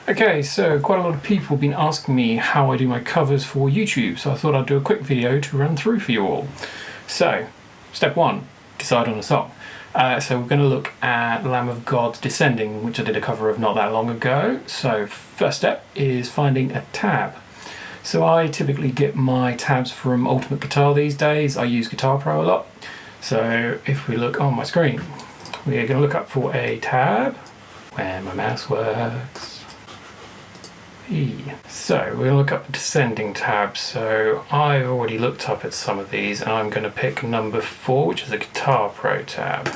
Okay, so quite a lot of people have been asking me how I do my covers for YouTube, so I thought I'd do a quick video to run through for you all. So, step one, decide on a song. So we're going to look at Lamb of God's Descending, which I did a cover of not that long ago. So first step is finding a tab. So I typically get my tabs from Ultimate Guitar these days. I use Guitar Pro a lot. So if we look on my screen, we're going to look up for a tab where my mouse works. So we're going to look up the descending tab. So I've already looked up at some of these and I'm going to pick number 4, which is a Guitar Pro tab.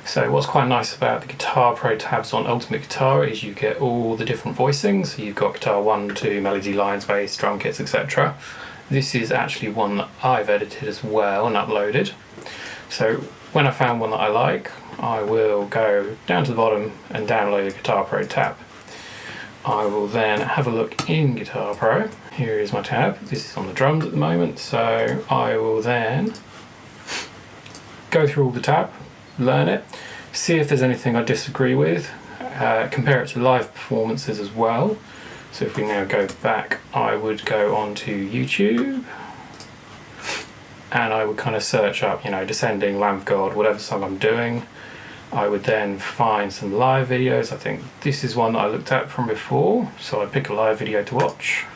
So what's quite nice about the Guitar Pro tabs on Ultimate Guitar is you get all the different voicings. So you've got guitar 1, 2, melody lines, bass, drum kits, etc. This is actually one that I've edited as well and uploaded. So when I found one that I like, I will go down to the bottom and download the Guitar Pro tab. I will then have a look in Guitar Pro. Here is my tab. This is on the drums at the moment, so I will then go through all the tab, learn it, see if there's anything I disagree with, compare it to live performances as well. So if we now go back, I would go onto YouTube and I would kind of search up, Descending, Lamb of God, whatever song I'm doing. I would then find some live videos. I think this is one that I looked at from before, so I pick a live video to watch.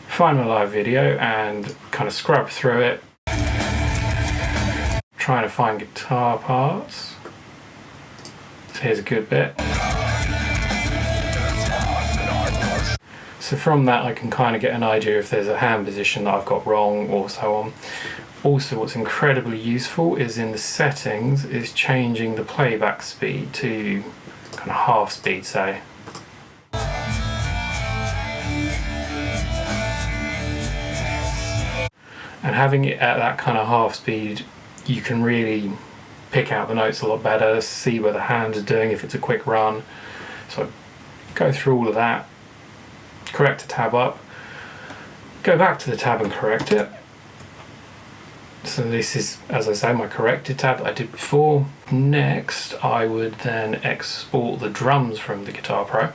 Find my live video and kind of scrub through it, trying to find guitar parts. So here's a good bit. So from that I can kind of get an idea if there's a hand position that I've got wrong or so on. Also, what's incredibly useful is in the settings is changing the playback speed to kind of half speed, say. And having it at that kind of half speed, you can really pick out the notes a lot better, see where the hands are doing if it's a quick run. So go through all of that, correct the tab up, go back to the tab and correct it. So this is, as I say, my corrected tab that I did before. Next, I would then export the drums from the Guitar Pro.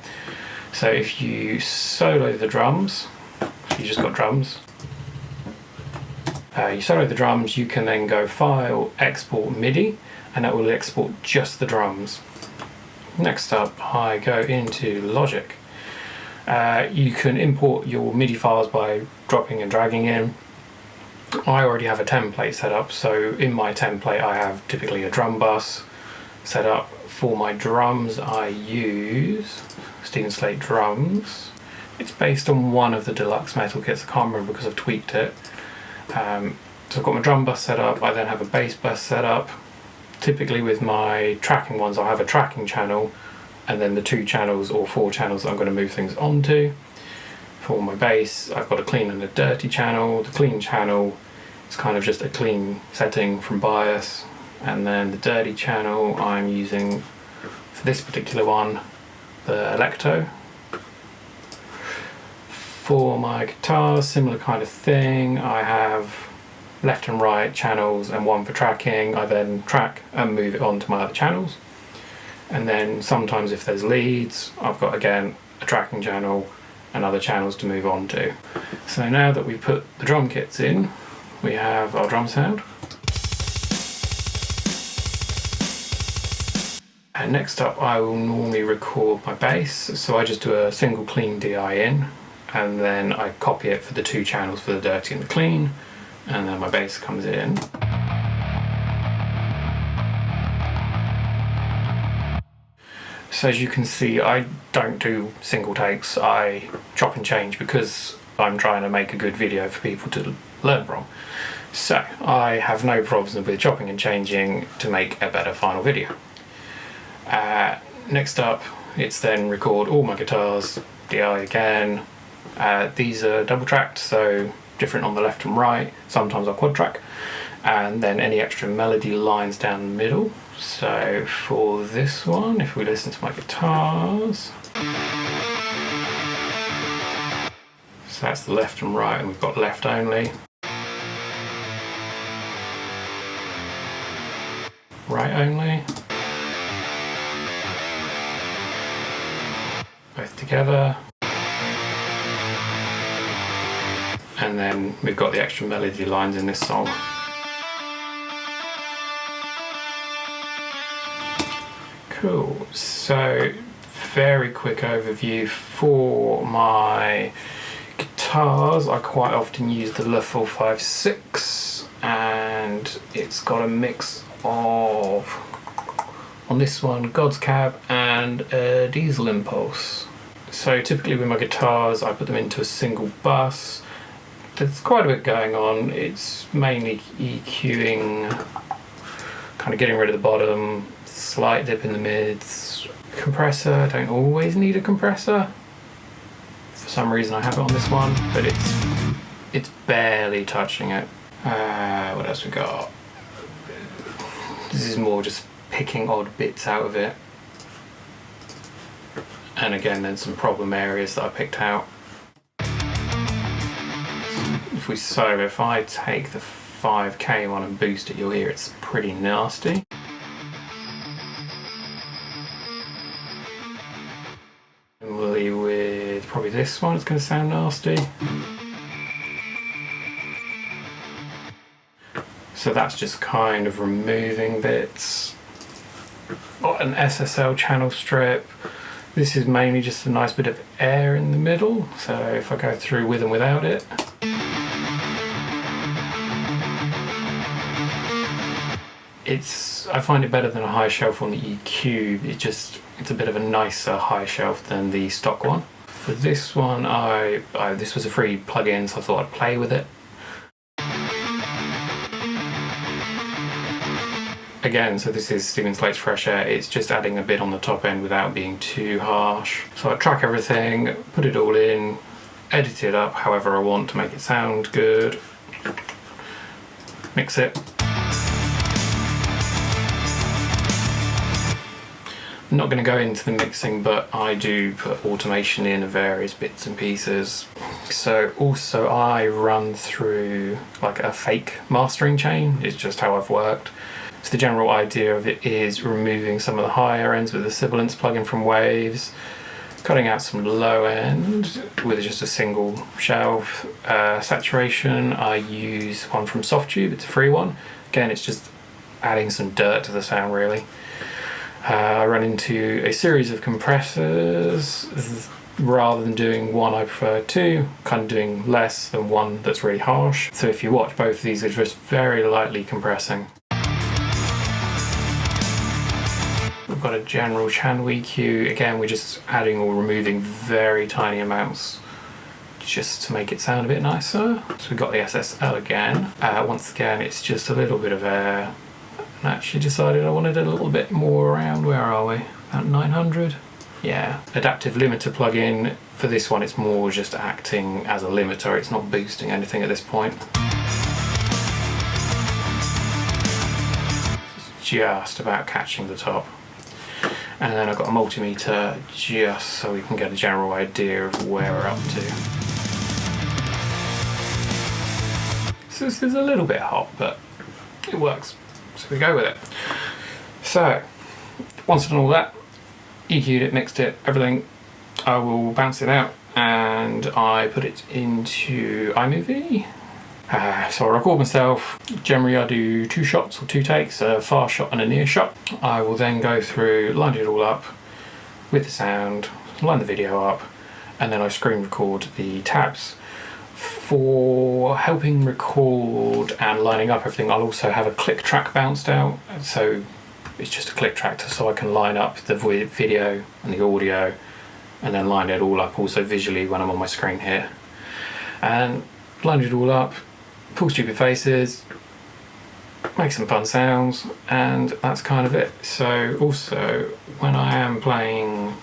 So if you solo the drums, you just got drums. You solo the drums, you can then go File, Export MIDI, and that will export just the drums. Next up, I go into Logic. You can import your MIDI files by dropping and dragging in. I already have a template set up, so in my template I have typically a drum bus set up. For my drums I use Stephen Slate drums. It's based on one of the deluxe metal kits, I can't remember because I've tweaked it. So I've got my drum bus set up, I then have a bass bus set up. Typically with my tracking ones I'll have a tracking channel and then the 2 channels or 4 channels that I'm going to move things onto. For my bass, I've got a clean and a dirty channel. The clean channel is kind of just a clean setting from bias, and then the dirty channel I'm using for this particular one, the Electo. For my guitar, similar kind of thing. I have left and right channels and one for tracking. I then track and move it on to my other channels. And then sometimes if there's leads, I've got again a tracking channel and other channels to move on to. So now that we've put the drum kits in, we have our drum sound. And next up I will normally record my bass, so I just do a single clean DI in, and then I copy it for the 2 channels for the dirty and the clean, and then my bass comes in. So as you can see, I don't do single takes, I chop and change because I'm trying to make a good video for people to learn from. So I have no problems with chopping and changing to make a better final video. Next up, it's then record all my guitars, DI again. These are double tracked, so different on the left and right. Sometimes I'll quad track. And then any extra melody lines down the middle. So for this one, if we listen to my guitars, so that's the left and right, and we've got left only. right only. Both together. And then we've got the extra melody lines in this song. Cool, so very quick overview for my guitars. I quite often use the Le 456 and it's got a mix of, on this one, God's Cab and a Diesel Impulse. So typically with my guitars I put them into a single bus. There's quite a bit going on. It's mainly EQing, kind of getting rid of the bottom, slight dip in the mids. Compressor, I don't always need a compressor. For some reason I have it on this one, but it's barely touching it. What else we got? This is more just picking odd bits out of it. And again, there's some problem areas that I picked out. If I take the 5K one and boost it, you'll hear it's pretty nasty. Similarly with probably this one, it's going to sound nasty. So that's just kind of removing bits. Got an SSL channel strip. This is mainly just a nice bit of air in the middle, so if I go through with and without it. I find it better than a high shelf on the EQ. It's a bit of a nicer high shelf than the stock one. For this one, this was a free plug-in, so I thought I'd play with it. Again, so this is Stephen Slate's Fresh Air. It's just adding a bit on the top end without being too harsh. So I track everything, put it all in, edit it up however I want to make it sound good, mix it. I'm not going to go into the mixing, but I do put automation in of various bits and pieces. So also I run through like a fake mastering chain. It's just how I've worked. So the general idea of it is removing some of the higher ends with the sibilance plugin from Waves, cutting out some low end with just a single shelf. Saturation, I use one from Softtube, it's a free one. Again, it's just adding some dirt to the sound really. I run into a series of compressors. Rather than doing one, I prefer two, kind of doing less than one that's really harsh. So if you watch, both of these are just very lightly compressing. We've got a general channel EQ. Again, we're just adding or removing very tiny amounts just to make it sound a bit nicer. So we've got the SSL again. Once again, it's just a little bit of air. I actually decided I wanted a little bit more around, where are we? About 900? Yeah. Adaptive limiter plugin. For this one, it's more just acting as a limiter. It's not boosting anything at this point. It's just about catching the top. And then I've got a multimeter just so we can get a general idea of where we're up to. So this is a little bit hot, but it works. So we go with it. So, once I've done all that, EQ'd it, mixed it, everything, I will bounce it out and I put it into iMovie. So I record myself. Generally I do 2 shots or 2 takes, a far shot and a near shot. I will then go through, line it all up with the sound, line the video up, and then I screen record the tabs. For helping record and lining up everything, I'll also have a click track bounced out. So it's just a click track so I can line up the video and the audio and then line it all up also visually when I'm on my screen here. And line it all up, pull stupid faces, make some fun sounds, and that's kind of it. So also when I am playing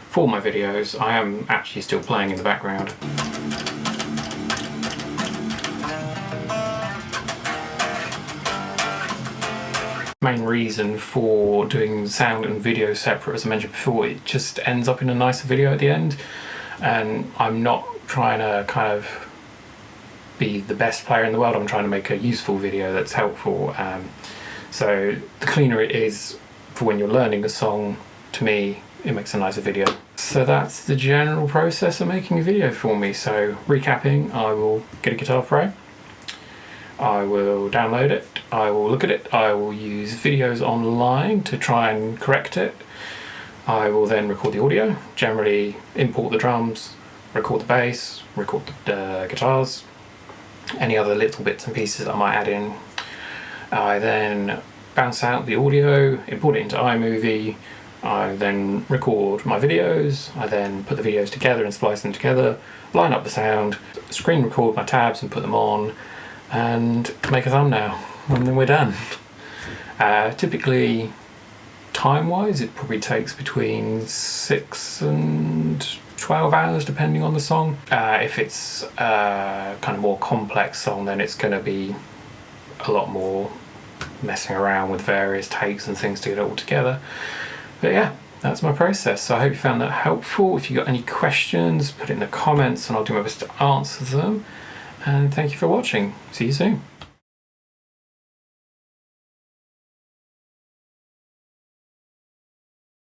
for my videos, I am actually still playing in the background. Main reason for doing sound and video separate, as I mentioned before, it just ends up in a nicer video at the end, and I'm not trying to kind of be the best player in the world. I'm trying to make a useful video that's helpful. So the cleaner it is for when you're learning a song, to me, it makes a nicer video. So that's the general process of making a video for me. So recapping, I will get a Guitar Pro, I will download it, I will look at it, I will use videos online to try and correct it. I will then record the audio, generally import the drums, record the bass, record the guitars, any other little bits and pieces that I might add in. I then bounce out the audio, import it into iMovie, I then record my videos, I then put the videos together and splice them together, line up the sound, screen record my tabs and put them on, and make a thumbnail, and then we're done. Typically, time-wise, it probably takes between 6 and 12 hours depending on the song. If it's a kind of more complex song, then it's going to be a lot more messing around with various takes and things to get it all together. But yeah, that's my process. So I hope you found that helpful. If you've got any questions, put it in the comments and I'll do my best to answer them. And thank you for watching. See you soon.